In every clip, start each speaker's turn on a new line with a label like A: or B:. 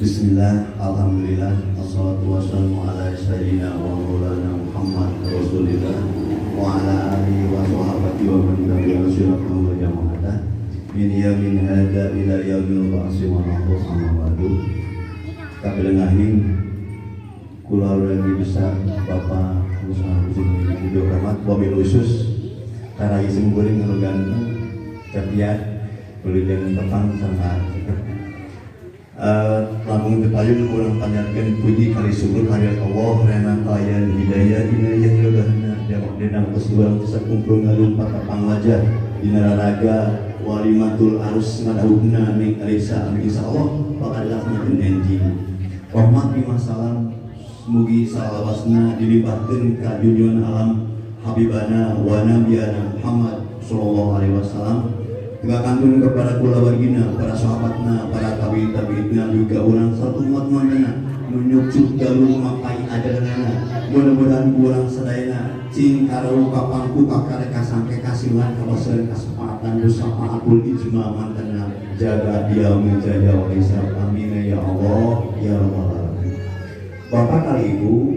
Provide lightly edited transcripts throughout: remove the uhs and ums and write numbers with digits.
A: Bismillah, alhamdulillah, wassalatu wassalamu ala sayyidina wa maulana Muhammad Rasulillah wa ala alihi wa sahabati wa man tabi'ahum bi ihsan ila yaumil qiyamah. Min yamin hada ila yaumil ba'si wa nahdu amma ba'du. Kabelengahin kula urang besar Bapak Musa Husin Video Rahmat wabil khusus karai semburing anu ganteng capiat beli jeung tepang sangat lamun dipayun urang panjatkeun puji kali syukur hadirat Allah rena kayan hidayah dina yadana jawab dina kesulang bisa kumpul ngalumpat kapang wajah dina raga walimatul arus ngadahuna ning Alisa amin insyaallah bakal dilaksanakeun enjing rahmat bi masalam mugi salawasna dilibatkeun ka junjungan alam habibana wa nabiyana Muhammad sallallahu alaihi wasallam. Juga kantun kepada kula wargina, para sahabatna, para tabi'in juga orang satu umat mandana menyuksuk jalur mapai ajaranana. Mudah-mudahan kurang sedayana cing karau kapangku kakareka sampai kasihan kawasan kesempatan dosa ma'akul ijma mantana jaga dia menjaga wa isab amin ya Allah ya Rabbal alamin. Bapak kali Ibu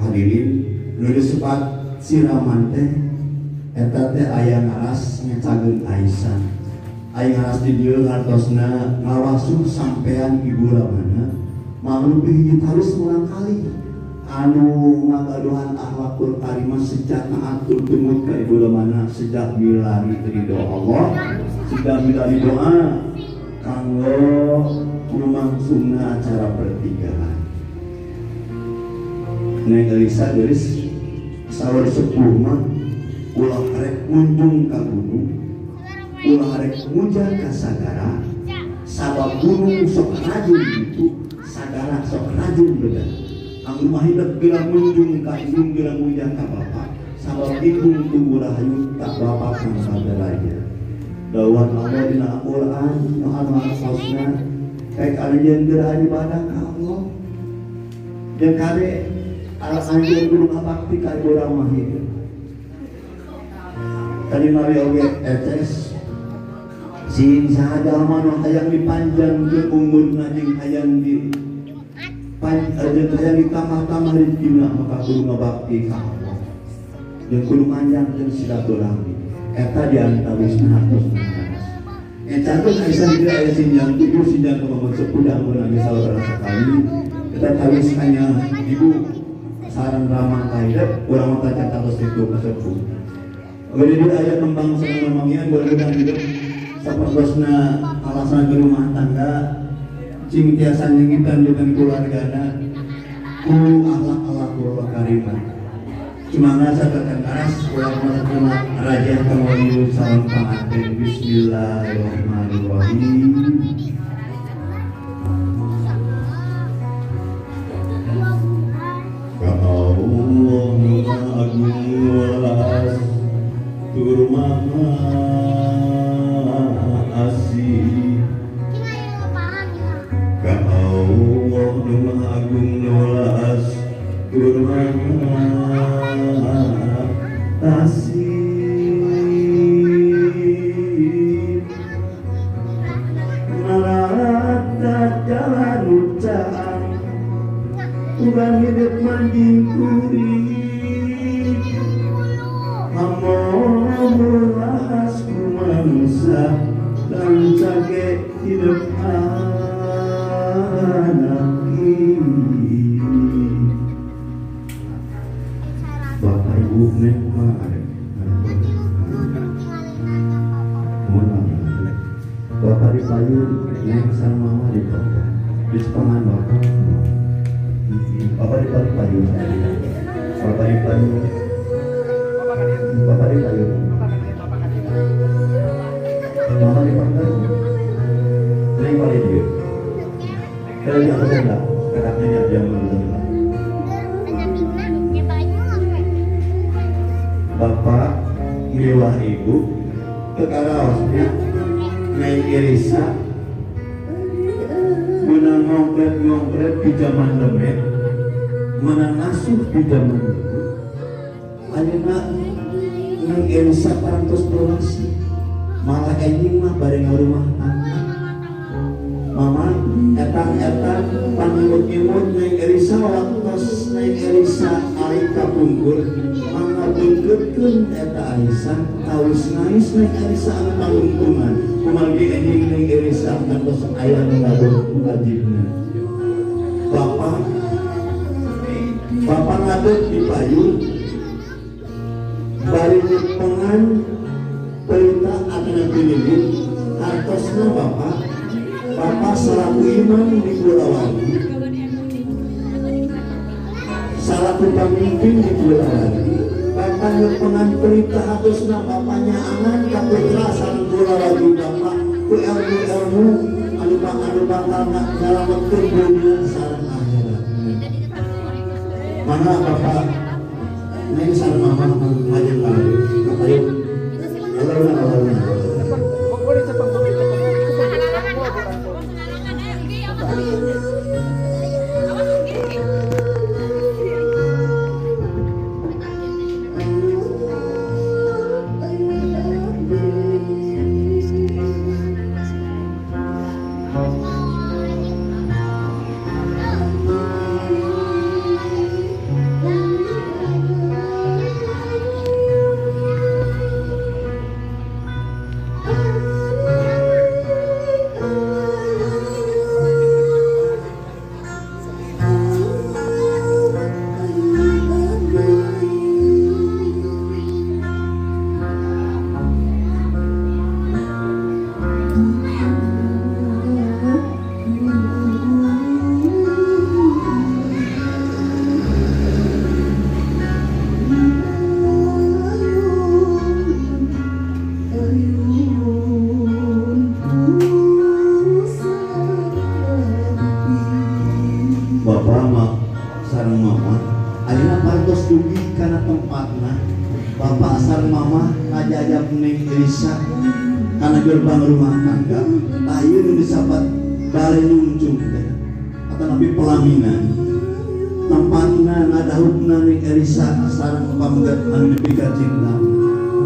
A: hadirin nulis sepat siraman teh eta teh aya ngaras ngecageun Aisyah. Aya ngaras di dieu ngartosna ngawasuh sampean ibu lamana mangrupi hiji tarus urang kali anu ngagaduhan akhlakul karimah sejak ngaatur temut ka ibu lamana sejak milari ridho Allah sejak milari doa kanggo lumangsungna acara pertigaan. Neng Alisa geus sawar sepuh mah ulah arek munjung ka gunung ulah arek mujan ka sagara sabab gunung sok rajin gitu sagara sok rajin beda ang rumah hidup gelang munjung ka indung gelang mujan ka bapak sabab indung tunggu rahayu tak bapak kang sadaranya dawan Allah dina Al-Quran nuhan maksudna kayak kalian gerah ibadah ka Allah dan kare ala anjeun kudu ngabakti ka ibu ramah hidup tadi mari oge etes sin sahaja mano hayang dipanjang ke umurna jeung hayang di hayang ditambah-tambah rezekina maka kudu ngabakti ka Allah jeung kudu manjang jeung silaturahmi eta diantawisna hartosna eta pun Aisyah dia aya sinjang 7 sinjang ke 10 mun age saudara sekali eta tawis hanya ibu sareng ramah kaidep urang mah catat itu kesepuh. Kemudian ayat tembang sama mamian mudah-mudahan hidup sapertosna alasan ke rumah tangga cing tiasa nyengitan dengan keluargana ku akhlak-akhlakul karimah cuma nasa tekan aras ulang masakna raja kawayu salam panganten bismillahirrahmanirrahim. Ya Allah agung walas Turmaha asih ka Allah nu Maha Agung nulas turmaha asih narata jalan ucap uban hidup manjing kuring Murahas kumangsa dan cage hidup anak ini Bapak Ibu nek mare Bapak dipayun nek sang mama dipayun di sepangan Bapak dipayun Bapak dipayun Bapak dipayun Mama dipanggil Neng paling dia Kalau dia apa enggak Kakaknya dia menurut Bapak milah ibu Kekaraosnya Neng Irisa Menang ngongkret di zaman lemet Menang asuh di zaman dulu Ayeuna Neng Irisa parantos prolasi malah anjing mah bareng rumah tangga mama eta datang panimut-imut neng Elisa waktos neng Elisa ari kapungkur mangga bengkeutkeun eta Aisyah taus ngais neng Elisa anu pangungkungan kumalgi ending neng Elisa kantos aya nu ngadon wajibna Bapak ngadon di payung bari pengan perintah akan pilih hartosna Bapak selaku imam di Bulawati selaku pemimpin di Bulawati Bapak pengan perintah hartosna Bapaknya angan kaputra sareng Bulawati Bapak ku ilmu anu bakal nyalametkeun dunia sareng akhirat mana Bapak neng sareng mama ngajeng kali ayo Allah Bapak sareng mama ngajajab neng Elisa karena gerbang rumah tangga ayeuna nu disabat bale nungcung teh atau nabi pelaminan tempatna ngadahupna neng Elisa sareng pamengget anu dipika cinta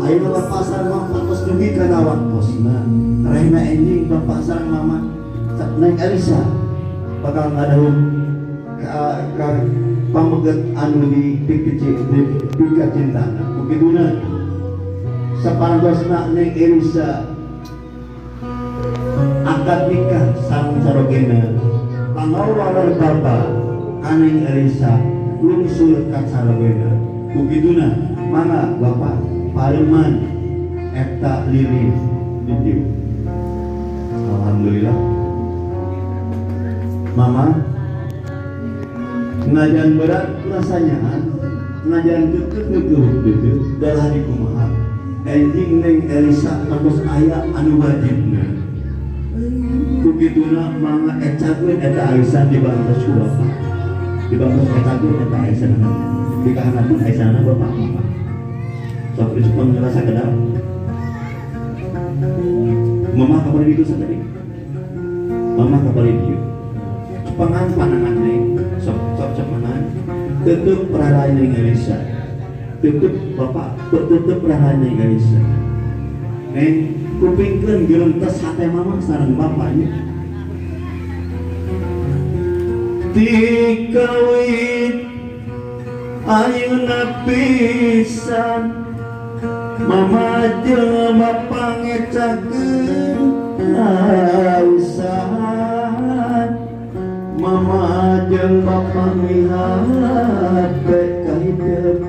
A: ayeuna bapak sareng mama tos dugi kana waktosna rehna ending bapak sareng mama neng Elisa bakal ngadahup ka pamengget anu dipika cinta begituna sapartosna neng Elisa akad nikah sareng sarogena pangawal bapak kaneng Elisa lungsur ka sarogena begituna mangga bapak pareman eta lili di dieu alhamdulillah mama ngajan berat rasanya ngajaran deket dalah di kumaha ending neng Elisa terus aya anu wajibna begituna mangga ecakeun eta Aisyah dibantos ku bapak dibantos ecakeun eta Aisyah dikahanapun Aisyahna bapak mama sok disupun ngerasa kedap mama kabar itu tadi mama kabar itu cepengan panangan neng sok cepengan tutup peralahan neng Elisa tutup bapak tutup peralahan neng Elisa neng kupingkeun geuntes hate mama sareng bapaknya tikawit ayeuna pisan mama jeung bapak ngecakeun ausan mama jeung bapak lihat hidup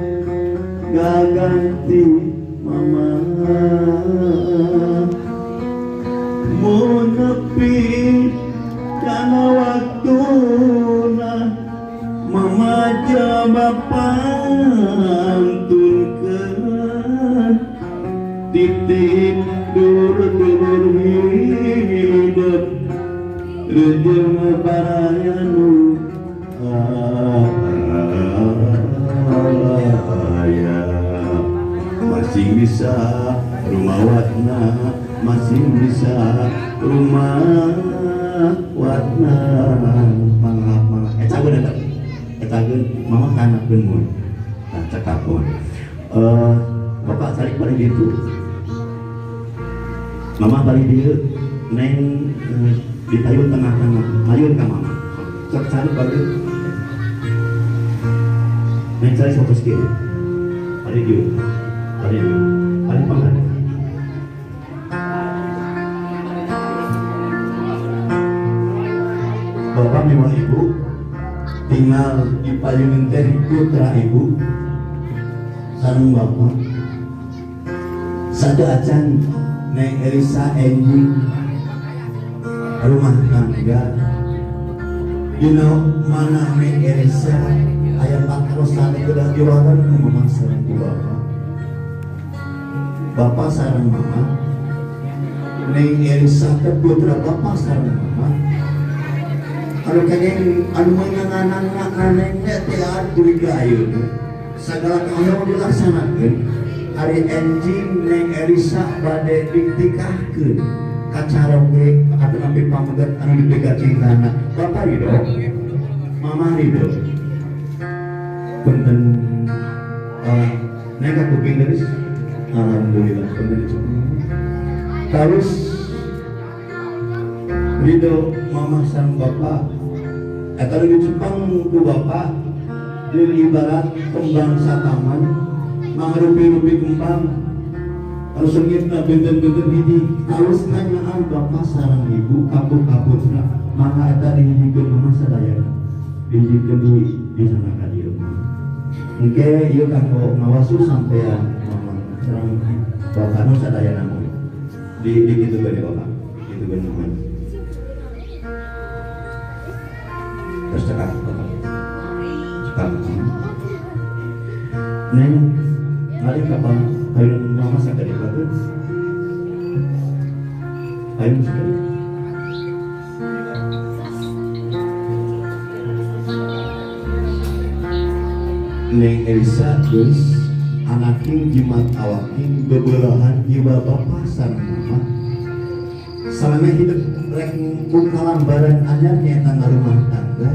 A: gaganti mama mun nepi kana waktuna mama jeung bapak tunkeun titip dur-dur hidup rejeng barayanu masih bisa rumawatna masih bisa rumah watna mangap etageun mama kanakeun mun nah cekapun bapak sari balik gitu mama balik dieu neng ditayun tengah-tengah mayun ka mama sok cari bagus main cari foto skill ada dia ada pangan bapak memang ibu tinggal di payungan teh putra ibu sareng bapak satu acan Neng Elisa Enjing rumah tangga you know mana Neng Elisa ayam pakarosan itu udah jualan mama sareng bapak bapak sareng mama Neng Elisa ke putra bapak sareng mama kalau kayaknya anu mengangan nengnya tiap duriga ayu segala kamu dilaksanakan hari Enjing Neng Elisa badai ditikahkan kacaroge atau nabi pamegat anu dipegat cintana bapak ridho mama ridho punten neng kuping geus alhamdulillah punten terus ridho mama sang bapak eta di Jepang ku bapak di ibarat kembang sataman mangrupi-rupi kembang terus sengitna benten-benten hiji terus nanyaan bapak sareng ibu kabut-kabutna maka eta dihijikeun mama sadayana dihijikeun di sana ka dieu engke ieu kanggo ngawasu sampean mama sareng bapak nu sadayana di kitu bae bapak kitu bae mama terus cekak neng ngalih kapan ayo mama sakit bagus ayo sakit Neng Elisa guys anaking jimat awaking bebelahan jiwa bapak sareng mama salame hidup rek buka lambaran anyar nyata rumah tangga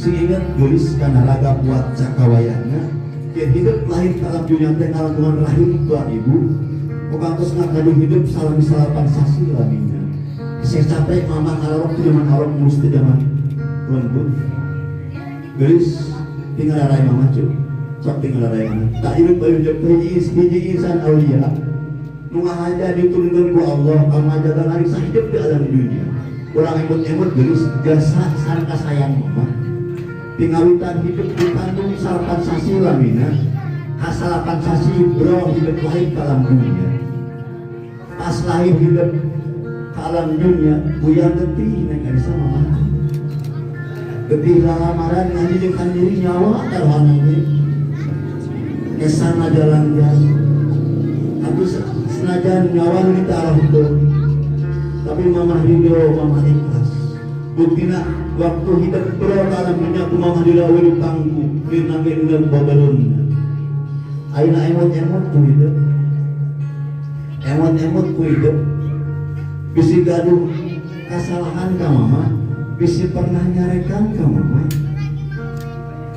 A: sing ingat guys kana raga buat cakawayana dia hidup lahir dalam dunia teh ngalantungan rahim tuan ibu bukan terus ngakadu hidup salam salapan sasi laminya saya capek mama ngarok tuh zaman arok mesti zaman lembut guys tinggal arai mama cuy sok tinggal arai mama tak hidup bayu jep hiji insan aulia nungah aja diturunkan ku Allah kalau aja dan hari hidup di alam dunia orang emot-emot guys jasa sarka sayang mama pingawitan hidup ditandung salapan sasi lamina kasalapan sasi bro hidup lahir ke alam dunia pas lahir hidup ke alam dunia buyang getih neng Elisa mama getih lamaran ngaji dengan diri nyawa taruhannya kesana jalan-jalan tapi senajan nyawa kita arah itu tapi mama ridho mama ikhlas buktina waktu hidup bro dalam dunia ku mama dilawi pangku dinamai dengan babalun aina emot-emot ku hidup emot-emot ku hidup bisi gaduh kesalahan ka mama bisi pernah nyarekan ka mama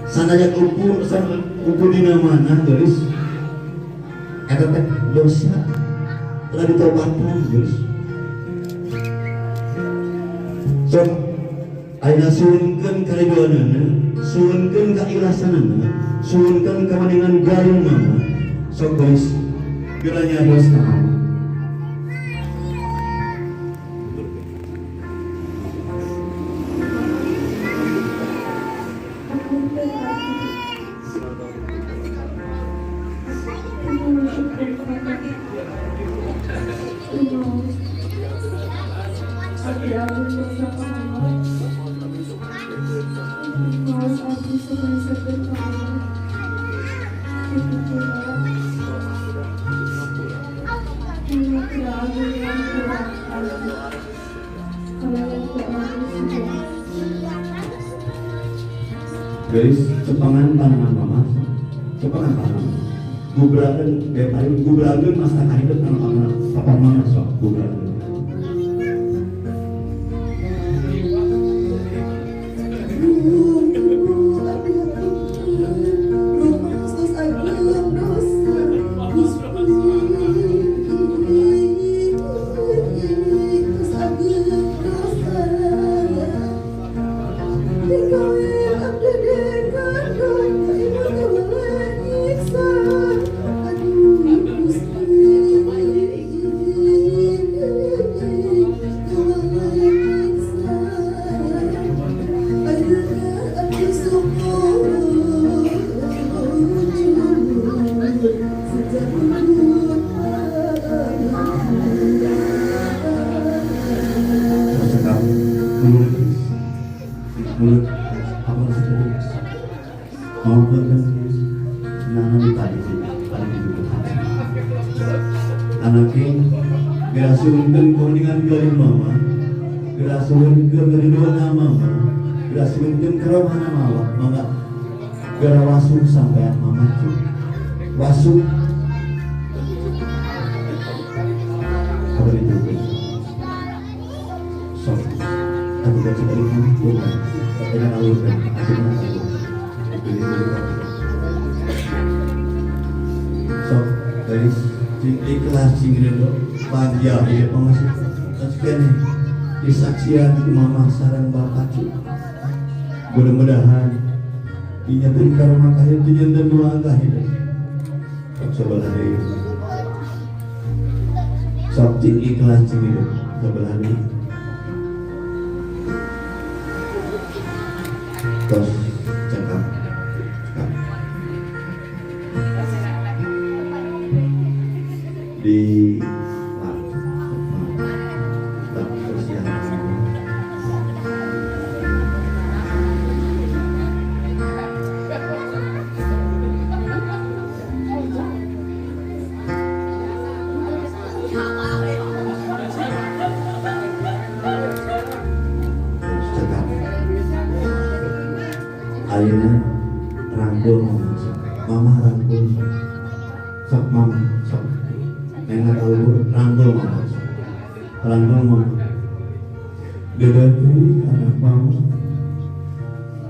A: sanajak ukur dina mana guys eta teh dosa telah ditobatkan guys so aina suunkeun kariduanana suunkeun kaikhlasanana suunkeun kamaningan garing mama sok guys geranya dosa mama guys, cepangan panangan mama, cepangan panangan. Gubrakan, gubrakan masa hidup anak-anak papa mama sok gubrakan. mama kan nana di tadi sih paling itu anaknya gerasuhkan kau dengan galing mama gerasuhkan dari dua nama mama gerasuhkan keramana mama mama gerawasuh sampai mama cu wasuh apa itu sok aku baca dari kamu bukan enak alurkan aku enak alurkan sok dari ikhlas singin dulu panjang ya pengasih sekian disaksian mama sarang bapak cu mudah-mudahan inyatin karma kahit tujuan dan dua kahit sebelah dari sok ikhlas singin dulu sebelah dari terus cakap di ayeuna rangkul mama rangkul sok mama sok nenek tahu rangkul mama dedati anak mama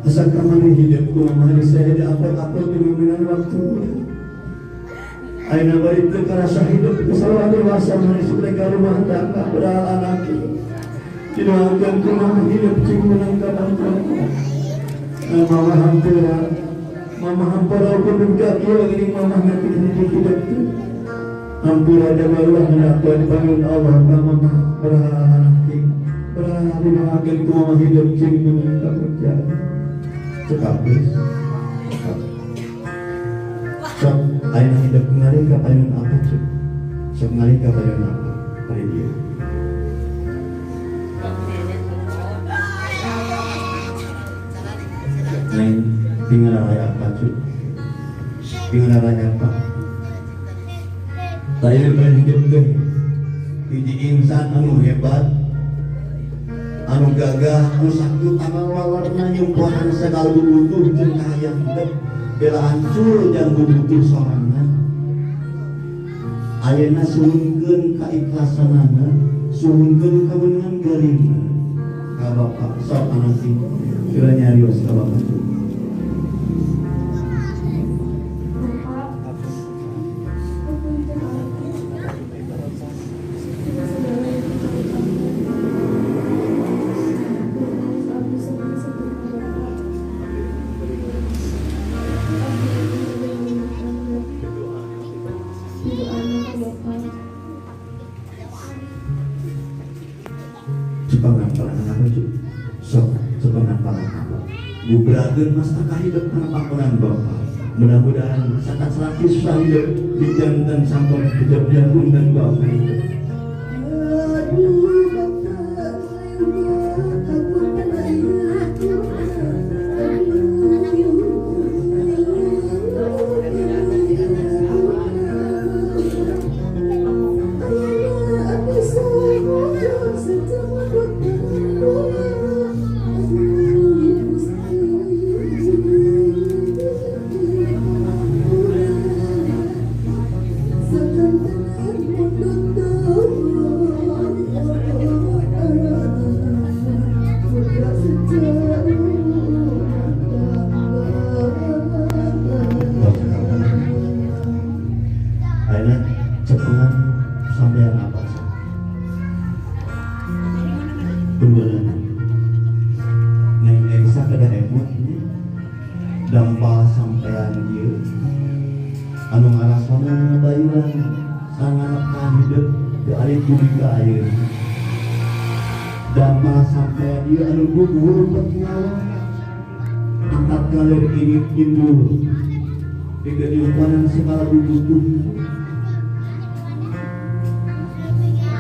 A: asal kamari hidupku mama saya di apa-apa kemungkinan waktu ayeuna bari teu karasa hidup kesalahan dewasa mani sudah rumah tangga beral anak didoakeun ku mama hidup cing menang ka mama hampura pun juga kira ini mama nanti hidup tu hampura ada barulah mendapat dipanggil Allah mama berhati didoakan ku mama hidup cing meningkat kerja cekap please sok ayah hidup ngalih ke payun apa cek sok ngalih ke payun apa pada dia lain tinggal raya apa cu tinggal raya apa saya berhidup deh hiji insan anu hebat anu gagah anu sakit anu wawarna nyumpahan segala butuh jeung kahayang hidup bela hancur jeung butuh sorangan ayeuna suhunkeun kaikhlasanana suhunkeun kabeungan garingna ka Bapak sok anak sing kira nyarios ka Bapak Bubrakeun mas tak hidup kana pangkonan Bapak. Mudah-mudahan sakat selaki susah hidup dijantan sampai hidup jantung dan Bapak. Dampa sampean ieu anu ngarasana ngabayuran sangarepan hidup teu ari kudu ka ayeuna dampa sampean ieu anu gugur bet nyawa angkat kalir ini timbul digeueupan segala butuh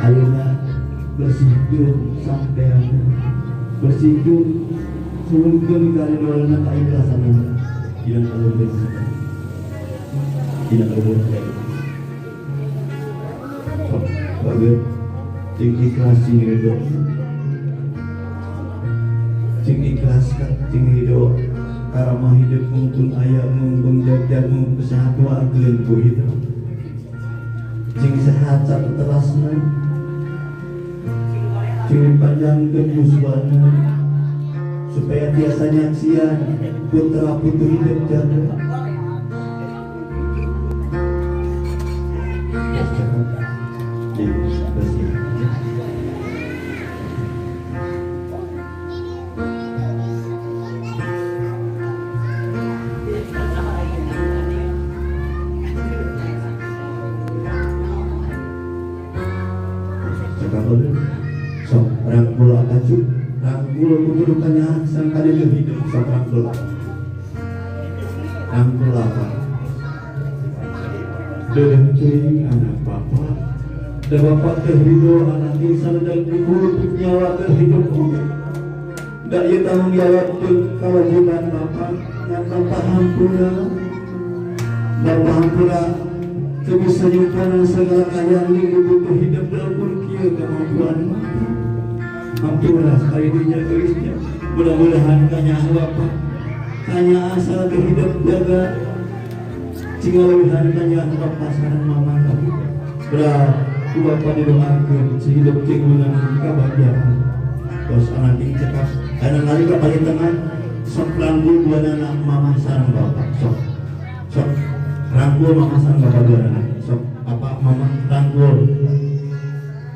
A: ayeuna bersihkeun sampean bersihkeun suhunkeun karidona kaikhlasanana tidak perlu berkata, tidak perlu berkata. Bagus, cing ikhlas cing ridho, cing ikhlas cing ridho, karama hidup mumpung ayah mumpung jajar mumpung sehat wagen ku hidup, cing sehat satu terasna, cing panjang kebuswana, supaya biasa nyaksian putra putri hidup jaga. So, rangkul akaju, rangkul keburukannya sang kali hidup, so rangkul apa? Dedeng anak bapak, dan bapak terhidu anak insan dan dibunuh nyawa terhidup juga. Tak ia tanggung jawab kewajiban bapak, yang bapak hampura, bapak hampura. Kebisa nyumpanan segala kayaan ini butuh hidup dalam kurkia kemampuan Hampulah sekali dinya tulisnya. Mudah-mudahan kanya apa kanya asal kehidup jaga cingalawihan kanya tempat pasaran mama kamu berat ku bapak didoakan sehidup cing menang kebahagiaan bos anak cing cekas anak kali ke paling tengah sok rangkul dua anak mama sarang bapak sok rangkul mama sang bapak dua anak sok apa mama rangkul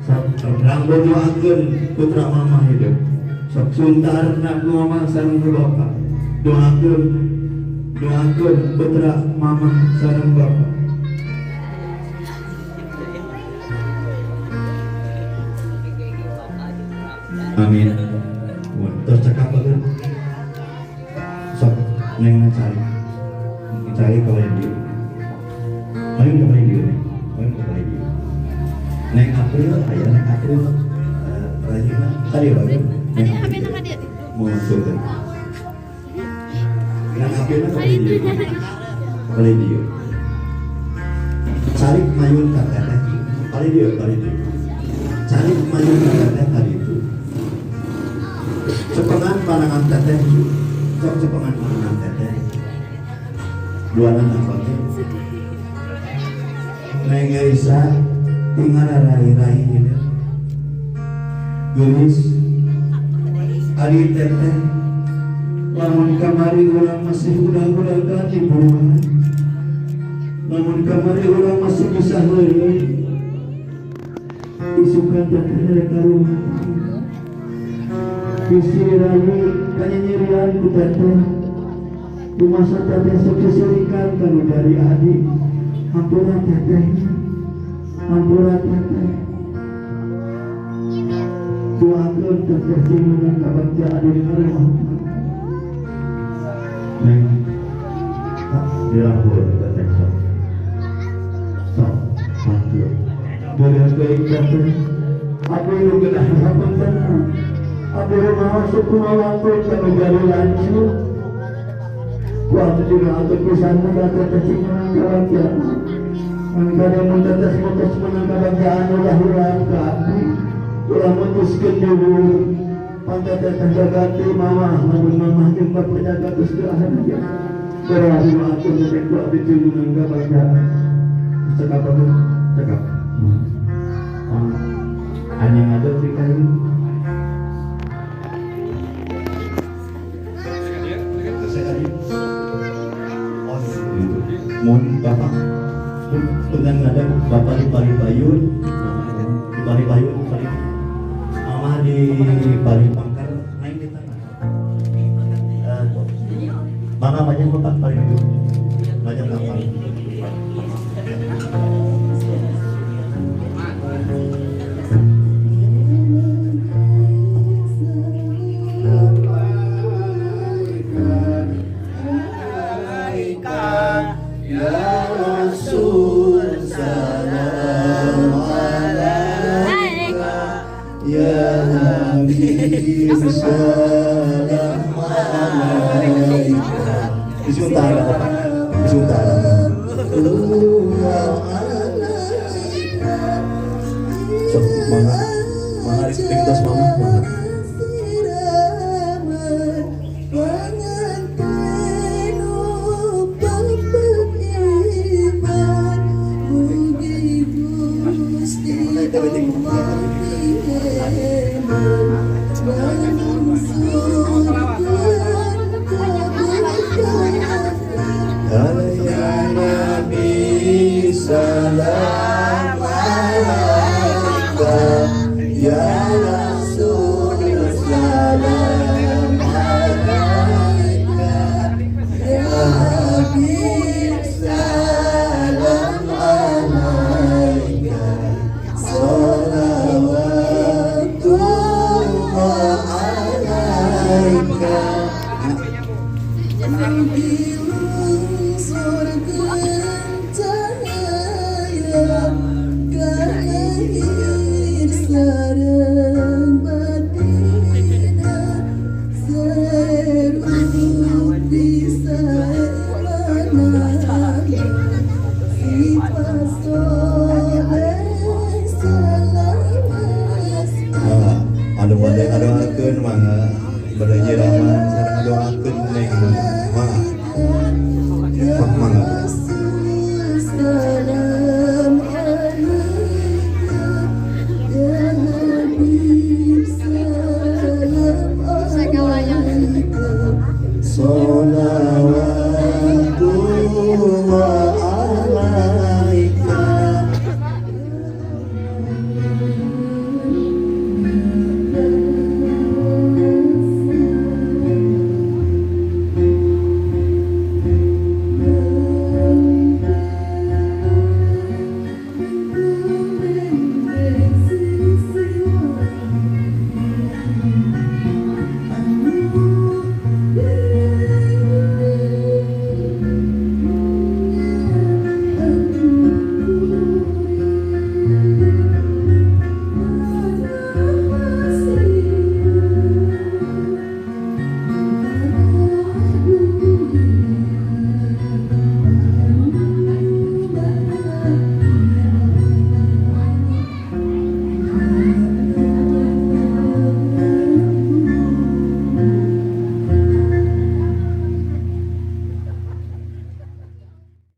A: sok rangkul doakan putra mama hidup sok suntar nak mama sang bapak doakan putra mama sarang bapak. Amin. Terus cakap apa? Sok neng cari kawin dia. Main kembali dia. Neng April, ayah neng April, Rajina, tadi apa? Neng April. Mau sultan. Neng April kembali dia. Cari mayun kakak. Kali dia. Cari mayun kakak kali itu. Cepengan panangan teteh, cepengan panangan teteh. Dua anak pakai. Neng Isa tinggal rai ini. Gelis, adi teteh. Lamun kamari orang masih udah di buruan. Lamun kamari orang masih bisa lari. Isukan teteh mereka rumah. Disirani kanya nyerian ku teteh. Ku masa teteh sekesirikan kanu dari adik. Hampura teteh. Doakan teteh dengan kabaca adik rumah. Neng dirahul teteh sok panggil. Dari baik teteh. Aku yang genah hapun tenang. Aku masuk rumah waktu kami jadi lancur. Waktu juga aku kisahmu kata kecil menangkap Mengkada mentetes mutus menangkap udah hulam ke api. Ulah mutuskan dulu. Pantai teteh ganti mama. Namun mama jembat penjaga terus ke akhir aja. Berarti aku ngetek buat bicu menangkap bagian. Cakap apa? Cakap. Hanya ada di kayu. Mun bapak dengan ada bapak di Bali Bayun, mama di Bali Pangkar, naik di tanah. Mama banyak bapak Bali Bayun, banyak bapak. Salam alaika Disuntara apa? Disuntara. So, mangga aktivitas mama mangga. Ya Nabi salam alaika, ya Rasul salam alaika, ya Habib salam alaika, salawatullah alaika. Anu mande adoakeun mangga bade nyiraman sareng adoakeun neng.